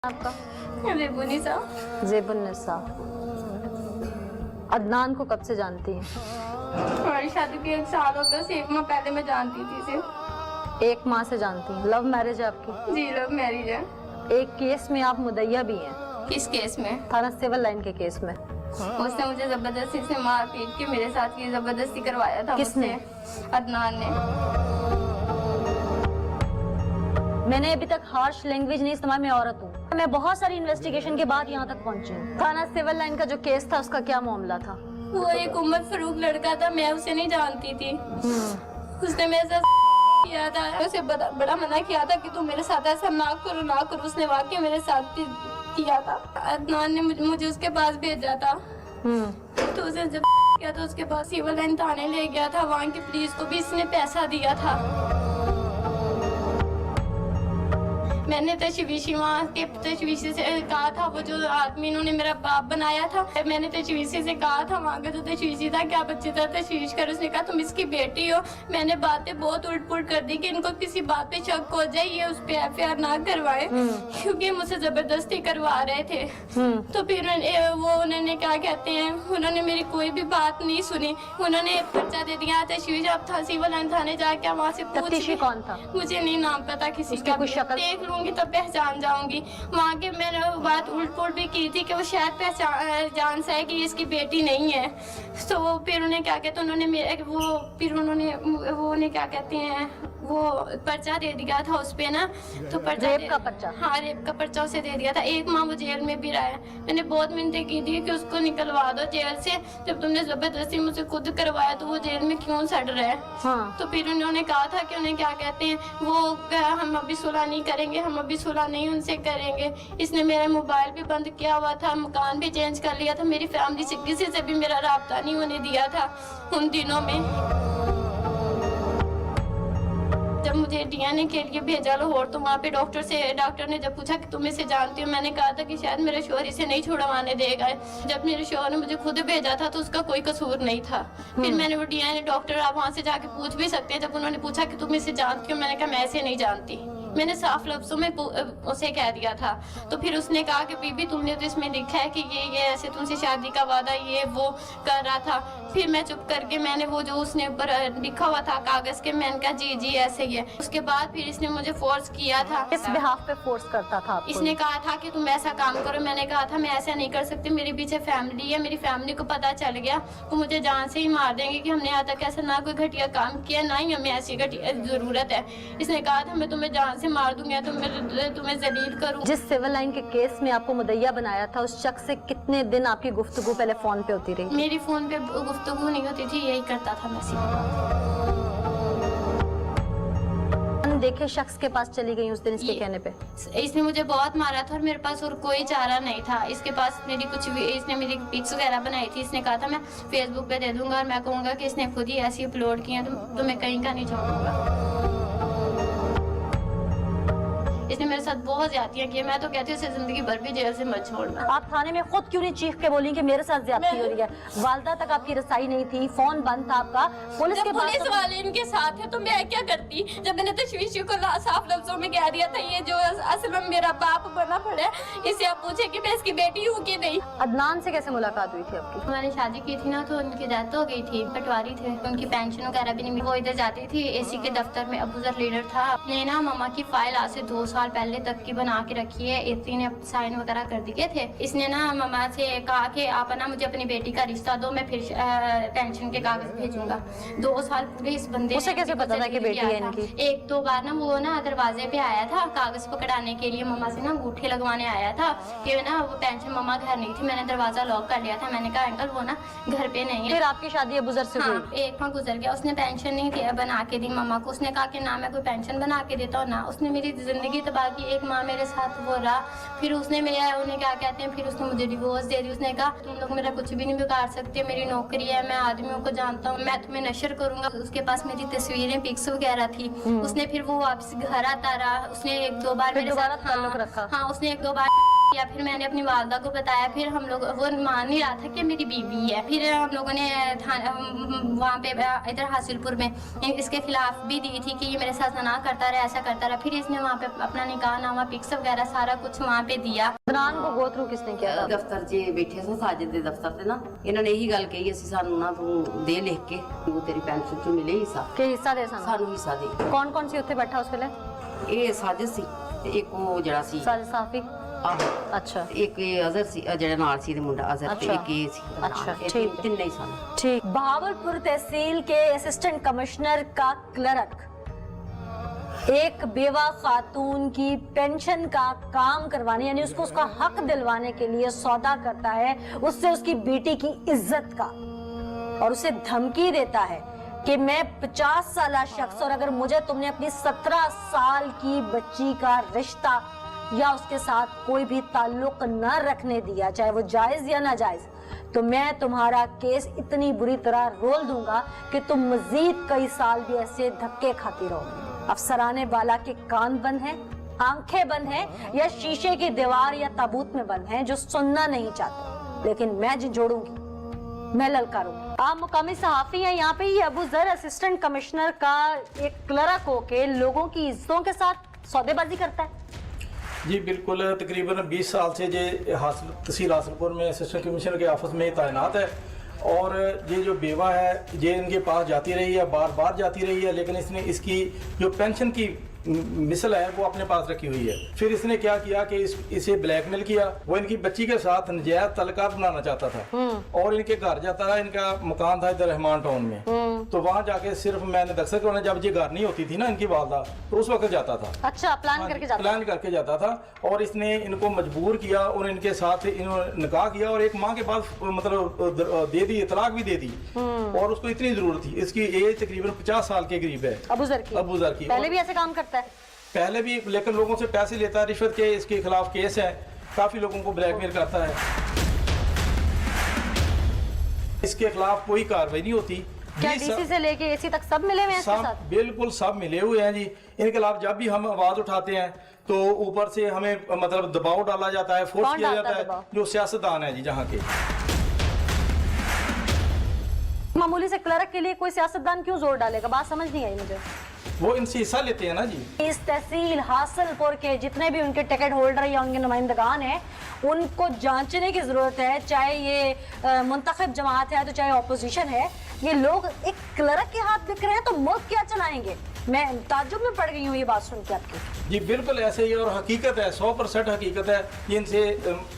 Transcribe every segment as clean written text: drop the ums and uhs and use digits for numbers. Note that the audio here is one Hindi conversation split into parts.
आपका? जेबुनिसा। जेबुन्निसा। अदनान को कब से जानती हैं? हमारी शादी के 1 साल हो गया, 1 माह पहले मैं जानती थी इसे। 1 माह से जानती हैं। लव मैरिज है आपकी? जी लव मैरिज है। एक केस में आप मुद्दइया भी हैं। किस केस में? थाना सिविल लाइन के केस में। उसने मुझे जबरदस्ती से मार पीट के मेरे साथ ये जबरदस्ती करवाया था। किसने? अदनान ने। मैंने अभी तक हार्श लैंग्वेज नहीं इस्तेमाल, मैं औरत हूँ। मैं बहुत सारी इन्वेस्टिगेशन के बाद यहाँ तक पहुँची हूँ। थाना सिविल लाइन का जो केस था उसका क्या मामला था? वो एक उमर फरूक लड़का था, मैं उसे नहीं जानती थी। उसने मेरे साथ किया था, उसे बड़ा मना किया था कि तू मेरे साथ ऐसा ना करो। उसने वाकई मेरे साथ भी किया था। अदनान ने मुझे उसके पास भेजा था। तो उसे जब किया तो उसके पास सिविल लाइन थाने ले गया था। वहाँ की पुलिस को भी इसने पैसा दिया था। मैंने तशवीशी वहाँ के तशवीशी से कहा था, वो जो आदमी इन्होंने मेरा बाप बनाया था, मैंने तशवीशी से कहा था, वहाँ का जो तशवीशी था, क्या बच्चे था तशवीश कर। उसने कहा तुम इसकी बेटी हो। मैंने बातें बहुत उल्ट पुलट कर दी कि इनको किसी बात पे शक हो जाए, ये उस पे FIR ना करवाए, क्योंकि मुझसे जबरदस्ती करवा रहे थे। तो फिर उन्होंने क्या कहते हैं, उन्होंने मेरी कोई भी बात नहीं सुनी। उन्होंने पर्चा दे दिया तशवीश। अब था सिविल लाइन थाने जाके वहाँ से तफ्तीशी कौन था? मुझे नहीं नाम पता किसी का। कुछ शक्ल देख लूंगी तो पहचान जाऊंगी। वहाँ के मैंने बात उल्ट पुलट भी की थी कि वो शायद पहचान सा है कि इसकी बेटी नहीं है। तो फिर उन्हें क्या कहते हैं, उन्होंने क्या कहते हैं, वो पर्चा दे दिया था उस पे ना। तो रेप का पर्चा? हाँ रेप का पर्चा उसे दे दिया था। 1 माह वो जेल में भी रहा है। मैंने बहुत मिन्नतें की थी कि उसको निकलवा दो जेल से। जब तुमने जबरदस्ती मुझे खुद करवाया तो वो जेल में क्यों सड़ रहा है? हाँ। तो फिर उन्होंने कहा था कि उन्हें क्या कहते हैं, वो हम अभी सुलह नहीं करेंगे, हम अभी सुलह नहीं उनसे करेंगे। इसने मेरा मोबाइल भी बंद किया हुआ था, मकान भी चेंज कर लिया था। मेरी फैमिली से किसी से भी मेरा राब्ता नहीं होने दिया था उन दिनों में। जब मुझे DNA के लिए भेजा लाहौर, तो वहाँ पे डॉक्टर ने जब पूछा कि तुम इसे जानती हो, मैंने कहा था कि शायद मेरा शोहर इसे नहीं छुड़वाने देगा। जब मेरे शोहर ने मुझे खुद भेजा था तो उसका कोई कसूर नहीं था। फिर मैंने वो DNA डॉक्टर, आप वहाँ से जाके पूछ भी सकते हैं, जब उन्होंने पूछा कि तुम इसे जानती हो, मैंने कहा मैं इसे नहीं जानती। मैंने साफ लफ्जों में उसे कह दिया था। तो फिर उसने कहा कि बीबी तुमने तो इसमें लिखा है कि ये ऐसे तुमसे शादी का वादा ये वो कर रहा था। फिर मैं चुप करके मैंने वो जो उसने ऊपर लिखा हुआ था कागज के, मैंने कहा जी ऐसे ही है। उसके बाद फिर इसने मुझे फोर्स किया था। किस बिहाफ पे फोर्स करता था आपको? इसने कहा था कि तुम ऐसा काम करो। मैंने कहा था मैं ऐसा नहीं कर सकती, मेरे पीछे फैमिली है, मेरी फैमिली को पता चल गया तो मुझे जान से ही मार देंगे कि हमने आज तक ऐसा ना कोई घटिया काम किया, ना ही हमें ऐसी घटिया जरूरत है। इसने कहा था मैं तुम्हें जान से मार दूंगा, तुम्हें जलील करूँ। जिस सिविल लाइन के केस में आपको मुद्दइया बनाया था, उस शख्स से कितने दिन आपकी गुफ्तगू पहले फोन पे होती रही? मेरी फोन पे गुफ्तगू नहीं होती थी, यही करता था मैं। देखे शख्स के पास चली गई उस दिन इसके कहने पे? इसने मुझे बहुत मारा था और मेरे पास और कोई चारा नहीं था। इसके पास मेरी इसने मेरी पिक्स वगैरह बनाई थी। इसने कहा था मैं फेसबुक पे दे दूंगा और मैं कहूँगा कि इसने खुद ही ऐसी अपलोड की है तो मैं कहीं का नहीं छोड़ूंगा। इसने मेरे साथ बहुत ज्यादतियां की। मैं तो कहती हूँ इसे जिंदगी भर भी जेल से मत छोड़ना। आप थाने में खुद क्यों नहीं चीख के बोली कि मेरे साथ ज्यादती हो रही है? वालदा तक आपकी रसाई नहीं थी, फोन बंद था आपका। पुलिस वाले इनके साथ है तो मैं क्या करती? जब मैंने तशवीशी को साफ लफ्जों में कह दिया था ये जो असल में मेरा बाप बना पड़ा है, इसे आप पूछे कि मैं इसकी बेटी हूँ कि नहीं। अदनान से कैसे मुलाकात हुई थी आपकी? हमारी शादी की थी ना, तो उनकी डेथ हो गई थी, पटवारी थे, उनकी पेंशन वगैरह भी नहीं। वो इधर जाती थी AC के दफ्तर में, अबूजर लीडर था। ये ना मामा की फाइल आज से 2 साल पहले तक की बना के रखी है। इतनी ने साइन वगैरह कर दिए थे। इसने ना मामा से कहा कि आप ना मुझे अपनी बेटी का रिश्ता दो, मैं फिर पेंशन के कागज भेजूंगा। 2 साल पूरे इस बंदे उसे कैसे पता था कि बेटी है इनकी? 1-2 बार ना वो ना दरवाजे पे आया था कागज पकड़ाने के लिए, मामा से ना अंगूठे लगवाने आया था कि ना वो पेंशन मामा घर नहीं थी। मैंने दरवाजा लॉक कर लिया था। मैंने कहा अंकल वो ना घर पे नहीं है। फिर आपकी शादी अबूजर से हुई? 1 माह गुजर गया। उसने पेंशन नहीं बना के दी मामा को। उसने कहा कि ना मैं कोई पेंशन बना के देता हूँ ना। उसने मेरी जिंदगी तबाह की। 1 माह मेरे साथ वो रहा। फिर उसने उन्हें क्या कहते हैं, फिर उसने मुझे डिवोर्स दे दी। उसने कहा तुम लोग मेरा कुछ भी नहीं बिगाड़ सकते, मेरी नौकरी है, मैं आदमियों को जानता हूँ, मैं तुम्हें नशर करूंगा। उसके पास मेरी तस्वीरें पिक्स वगैरह थी। उसने फिर वो वापस घर आता रहा। उसने 1-2 बार मेरे साथ ताल्लुक रखा? हाँ उसने 1-2 बार या फिर मैंने अपनी वालदा को बताया, फिर हम लोग वो मान नहीं रहा था कि मेरी बीवी है। फिर हम लोगों ने वहाँ पे इधर हासिलपुर में इसके खिलाफ भी दी थी कि ये मेरे साथ ना करता रहा, ऐसा करता रहा। फिर इसने वहाँ पे अपना निकाहनामा पिक्स वगैरह सारा कुछ वहाँ पे दिया। अदनान को गो थ्रू किसने किया था? ਦਫ਼ਤਰ 'ਚ ਬੈਠੇ ਸੀ ਸਾਜਿਦ ਦੇ ਦਫ਼ਤਰ ਤੇ ਨਾ, ਇਹਨਾਂ ਨੇ ਇਹੀ ਗੱਲ ਕਹੀ, ਅਸੀਂ ਸਾਨੂੰ ਨਾ ਤੂੰ ਦੇ ਲਿਖ ਕੇ, ਤੂੰ ਤੇਰੀ ਪੈਨਸ਼ਨ 'ਚੋਂ ਮਿਲੇ ਹਿੱਸਾ, कि हिस्सा दे सन। ਸਾਨੂੰ ਹਿੱਸਾ ਦੇ। कौन कौन सी उत्थे बैठा उसके लिए? ਇਹ ਸਾਜਿਦ ਸੀ ਤੇ ਇੱਕ ਉਹ ਜਿਹੜਾ ਸੀ साजिद साफी। ਆਹੋ, अच्छा ਇੱਕ ਇਹ ਅਜ਼ਹਰ ਸੀ, ਜਿਹੜਾ ਨਾਲ ਸੀ ਤੇ ਮੁੰਡਾ ਅਜ਼ਹਰ, ਤੇ अच्छा। ਇੱਕ ਇਹ ਸੀ ਨਾਲ। अच्छा, ਇਹ ठीक। ਤਿੰਨੇ ਹੀ ਸਨ। ठीक। बहावलपुर तहसील के असिस्टेंट कमिश्नर का क्लर्क एक बेवा खातून की पेंशन का काम करवाने, यानी उसको उसका हक दिलवाने के लिए सौदा करता है उससे उसकी बेटी की इज्जत का, और उसे धमकी देता है कि मैं 50 साल शख्स, और अगर मुझे तुमने अपनी 17 साल की बच्ची का रिश्ता या उसके साथ कोई भी ताल्लुक न रखने दिया, चाहे वो जायज या नाजायज, तो मैं तुम्हारा केस इतनी बुरी तरह रोल दूंगा कि तुम मजीद कई साल भी ऐसे धक्के खाती रहो। अफसराने वाला के कान बंद हैं, आंखें बंद हैं, या शीशे की दीवार या ताबूत में बंद हैं जो सुनना नहीं चाहते, लेकिन मैं जोड़ूंगी, मैं ललकारूंगी। आप मुकामी सहाफी हैं, यहाँ पे ये अबू जर असिस्टेंट कमिश्नर का एक क्लर्क होके लोगों की इज्जतों के साथ सौदेबाजी करता है। जी बिल्कुल, तकरीबन 20 साल से ये तहसील हासिलपुर में असिस्टेंट कमिश्नर के ऑफिस में तैनात है, और ये जो बेवा है ये इनके पास जाती रही है, बार बार जाती रही है, लेकिन इसने इसकी जो पेंशन की मिसल है वो अपने पास रखी हुई है। फिर इसने क्या किया कि इसे ब्लैकमेल किया। वो इनकी बच्ची के साथ नजायज तल्लुकात बनाना चाहता था, और इनके घर जाता रहा। इनका मकान था इधर रहमान टाउन में, तो वहाँ जाके सिर्फ मैंने दरअसल करना, जब ये घर नहीं होती थी ना इनकी वालदा, तो उस वक्त जाता था। अच्छा, प्लान करके जाता था। प्लान करके जाता था, और इसने इनको मजबूर किया और इनके साथ इन्होंने निकाह किया, और एक माह के बाद मतलब दे दी, तलाक भी दे दी। और उसको इतनी जरूरत थी, इसकी एज तकरीबन 50 साल के करीब है। अबू जर की पहले भी ऐसे काम करता है? पहले भी, लेकिन लोगों से पैसे लेता है, रिश्वत के इसके खिलाफ केस है, काफी लोगों को ब्लैकमेल करता है। इसके खिलाफ कोई कार्रवाई नहीं होती। क्या डीसी से लेके एसी तक सब मिले हुए हैं इसके साथ? बिल्कुल सब मिले हुए हैं जी। इनके खिलाफ जब भी हम आवाज उठाते हैं तो ऊपर से हमें मतलब दबाव डाला जाता है, फोर्स किया जाता है, जो सियासतदान है जी जहाँ के। मामूली से क्लर्क के लिए कोई सियासतदान क्यों जोर डालेगा? बात समझ नहीं आई मुझे। वो इनसे हिस्सा लेते हैं ना जी। इस तहसील हासिलपुर के जितने भी उनके टिकट होल्डर या उनके नुमाइंदगान हैं, उनको जांचने की जरूरत है। चाहे ये मुंतखब जमात है तो चाहे ऑपोजिशन है, ये लोग एक क्लर्क के हाथ बिक रहे हैं तो मुल्क क्या चलाएंगे? मैं ताज्जुब में पड़ गई हूँ ये बात सुन के आपकी। जी बिल्कुल ऐसे ही, और हकीकत है, 100% हकीकत है। ये इनसे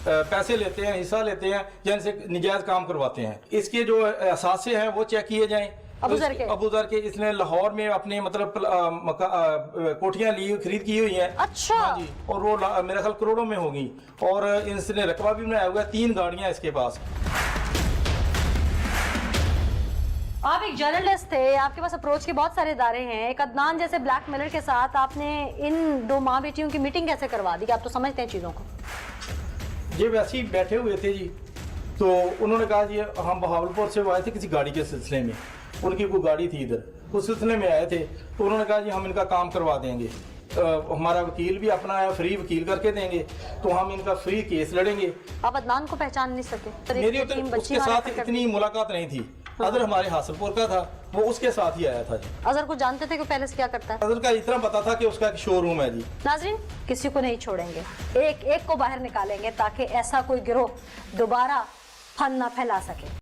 पैसे लेते हैं, हिस्सा लेते हैं, या इनसे निजायज काम करवाते हैं। इसके जो असासे हैं वो चेक किए जाएं। अबू जर के इसने लाहौर में अपने मतलब कोठियां ली, खरीद की हुई हैं। अच्छा। हाँ जी, और वो मेरा ख्याल करोड़ों में होगी, और इसने रकबा भी बनाया हुआ है। 3 गाड़ियां इसके पास। आप एक जर्नलिस्ट थे, आपके पास अप्रोच के बहुत सारे इदारे हैं। एक अदनान जैसे ब्लैकमेलर के साथ आपने इन 2 माँ बेटियों की मीटिंग कैसे करवा दी? कि आप तो समझते हैं चीज़ों को। ये वैसे ही बैठे हुए थे जी, तो उन्होंने कहा जी हम बहावलपुर से आए थे किसी गाड़ी के सिलसिले में, उनकी कोई गाड़ी थी इधर, उस सिलसिले में आए थे। तो उन्होंने कहा जी हम इनका काम करवा देंगे, हमारा वकील भी अपना है, फ्री वकील करके देंगे, तो हम इनका फ्री केस लड़ेंगे। आप अदनान को पहचान नहीं सके? मेरी उसके साथ इतनी मुलाकात नहीं थी। अजहर हमारे हासिलपुर का था, वो उसके साथ ही आया था जी। अजहर को जानते थे कि पहले से क्या करता है? अजहर का इतना पता था कि उसका एक शोरूम है जी। नाजरीन, किसी को नहीं छोड़ेंगे, एक एक को बाहर निकालेंगे ताकि ऐसा कोई गिरोह दोबारा फन ना फैला सके।